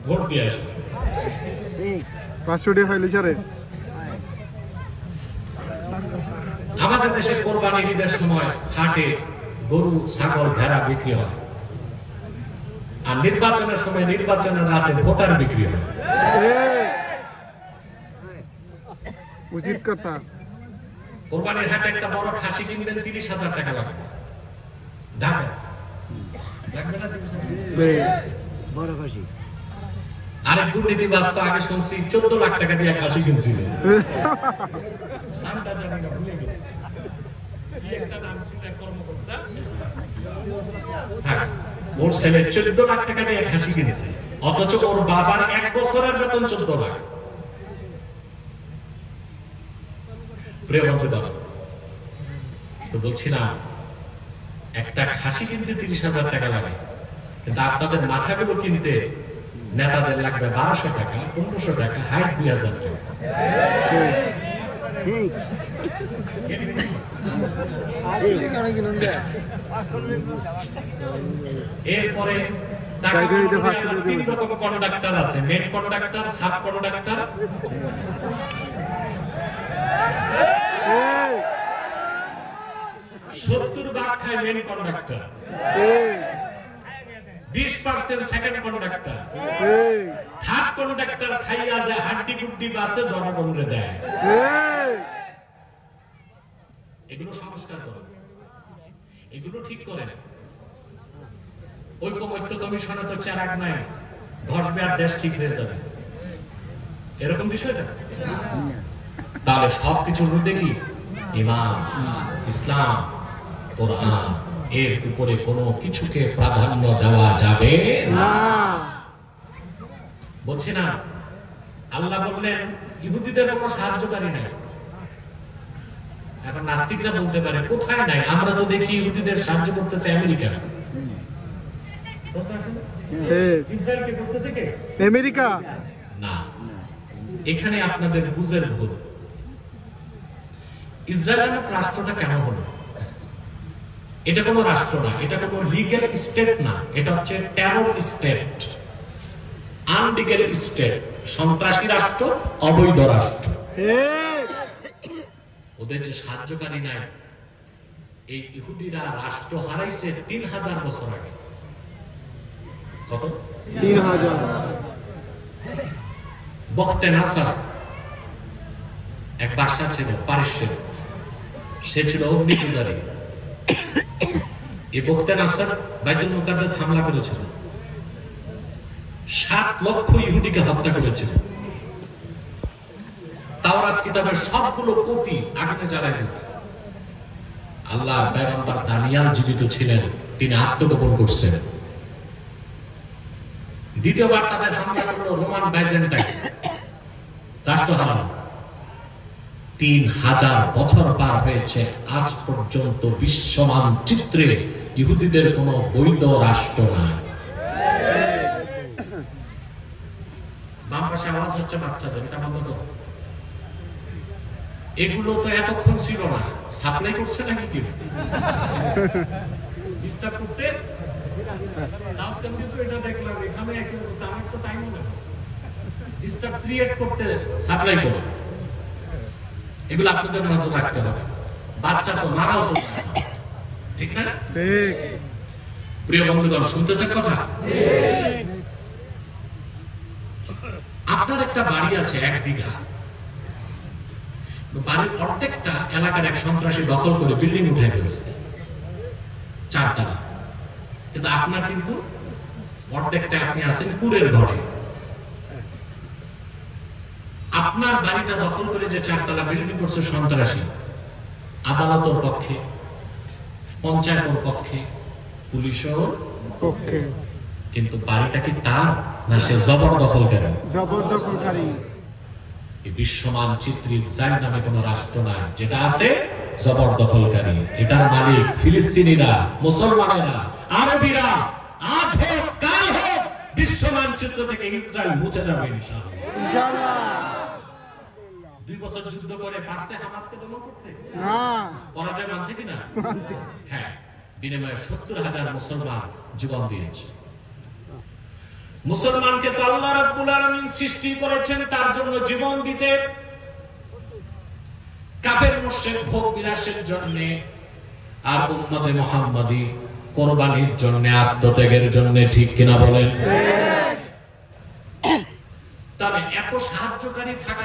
Vote দিয়ে আসবে 500 টাকা ফাইল ইশারে। আমাদের দেশে কোরবানি ঈদের সময় হাটে গরু ছাগল ভেড়া বিক্রি হয়, আর নির্বাচনের সময় নির্বাচনের রাতে ভোটার বিক্রি হয়। উচিত কথা। কোরবানির হাটে একটা বড় খাসি কিনবেন 30,000 টাকা লাগবে ঢাকা, লাগবে না? বড় খাসি। আরেক দুর্নীতিবাজ তো আগে শুনছি 14 লাখ টাকা দিয়ে খাসি কিনছিল, নামটা জানি না, ভুলে গেছি কি একটা নাম ছিল, কর্মকর্তা। হ্যাঁ, ওর ছেলে 14 লাখ টাকা দিয়ে খাসি কিনেছে, অথচ ওর বাবার 1 বছরের বেতন 14 লাখ। প্রিয় বন্ধুগণ, তো বলছি না একটা খাসি কিনতে 30,000 টাকা লাগে, কিন্তু আপনাদের মাথাগুলো কিনতে নেতাদের লাগবে 1200 টাকা, 1500 টাকা, হাইট 2000 টাকা। এরপরে তিন রকম কন্ডাক্টর আছে, মেন কন্ডাক্টর, সাব কন্ডাক্টর। 70 ভাগ খায় main conductor, 20% second conductor, third conductor খাইয়া যায় হাড্ডি গুড্ডি বাসে জনগণরে দেয়। এগুলো সংস্কার করে, এগুলো ঠিক করে। ঐক্যমত্য কমিশনে তো চারাক নাই, ঘষবে আর দেশ ঠিক হয়ে যাবে, এরকম বিষয়টা। তাহলে সবকিছুর মধ্যে কি ঈমান, ইসলাম, কোরআন, এর উপরে কোনো কিছুকে প্রাধান্য দেওয়া যাবে না। বলছি না, আল্লাহ বললেন ইহুদিদের কোনো সাহায্যকারী নাই। এখন নাস্তিকরা বলতে পারে কোথায় নাই, আমরা তো দেখি ইহুদিদের সাহায্য করতেছে আমেরিকা। ইসরায়েলকে করতেছে কে? আমেরিকা না, এখানে আপনাদের বুঝের ভুল। ইসরায়েল নামক রাষ্ট্রটা কেন হলো? এটা কোনো রাষ্ট্র না, এটা কোনো লিগ্যাল স্টেট না, এটা হচ্ছে টেরর স্টেট, আনলিগ্যাল স্টেট, সন্ত্রাসী রাষ্ট্র, অবৈধ রাষ্ট্র। ওদের যে সাহায্যকারী নাই, এই ইহুদিরা রাষ্ট্র হারাইছে 3000 বছর আগে। কত? 3000। বখতে নাসার এক বাদশা ছিল পারস্যের, সে ছিল অগ্নি পূজারী। এই বখতে নাসার বাইতুল মুকাদ্দাস হামলা করেছিল, 7 লক্ষ ইহুদিকে হত্যা করেছিল। তাওরাত কিতাবের সবগুলো কপি আগুনে জ্বালায় দিয়েছে। আল্লাহর পয়গম্বর দানিয়েল জীবিত ছিলেন, তিনি আত্মগোপন করছেন। দ্বিতীয়বার তাদের হামলা করলো রোমান বাইজেন্টাইন রাষ্ট্র হারানো। 3000 বছর পার হয়েছে, আজ পর্যন্ত বিশ্ব মানচিত্রে ইহুদিদের কোনো বৈধ রাষ্ট্র নাই। বাম পাশে আওয়াজ হচ্ছে বাচ্চাদের, এটা বন্ধ করো। এগুলো তো এতক্ষণ ছিল না, সাপ্লাই করছে নাকি কি ডিস্টার্ব করতে? এটা দেখলাম এখানে একই অবস্থা, আমার তো টাইম নেই, ডিস্টার্ব ক্রিয়েট করতে সাপ্লাই করো। এগুলো আপনাদের নজর রাখতে হবে। বাচ্চা তো মারাও তো, ঠিক না? প্রিয় বন্ধুগণ, শুনতেছেন কথা? আপনার একটা বাড়ি আছে 1 বিঘা, বাড়ির প্রত্যেকটা এলাকার এক সন্ত্রাসী দখল করে বিল্ডিং উঠাই ফেলছে 4 তলা, কিন্তু আপনার কিন্তু প্রত্যেকটা, আপনি আছেন কুড়ের ঘরে। আপনার বাড়িটা দখল করে যে 4 তলা বিল্ডিং করছে সন্ত্রাসী, আদালতের পক্ষে, পঞ্চায়েতের পক্ষে, পুলিশের পক্ষে, কিন্তু বাড়িটা কি তার না সে জবরদখলকারী? জবরদখলকারী। এই বিশ্ব মানচিত্রে ইসরায়েল নামে কোন রাষ্ট্র নাই, যেটা আছে জবরদখলকারী। এটার মালিক ফিলিস্তিনিরা, মুসলমানেরা, আরবিরা। আজ হোক কাল হোক বিশ্ব মানচিত্র থেকে ইসরায়েল মুছে যাবে ইনশাআল্লাহ। 2 বছর যুদ্ধ করে পারছে হামাসকে দমন করতে? না। পরাজয় মানছে কিনা? হ্যাঁ, বিনিময়ে 70,000 মুসলমান জীবন দিয়েছে। মুসলমানকে তো আল্লাহ রাব্বুল আলামিন সৃষ্টি করেছেন তার জন্য জীবন দিতে, কাফের মুশরিক ভোগ বিলাসের জন্য, আর উম্মতে মুহাম্মাদি কোরবানির জন্য, আত্মত্যাগের জন্য। ঠিক কিনা বলেন? তবে এত সাহায্যকারী থাকা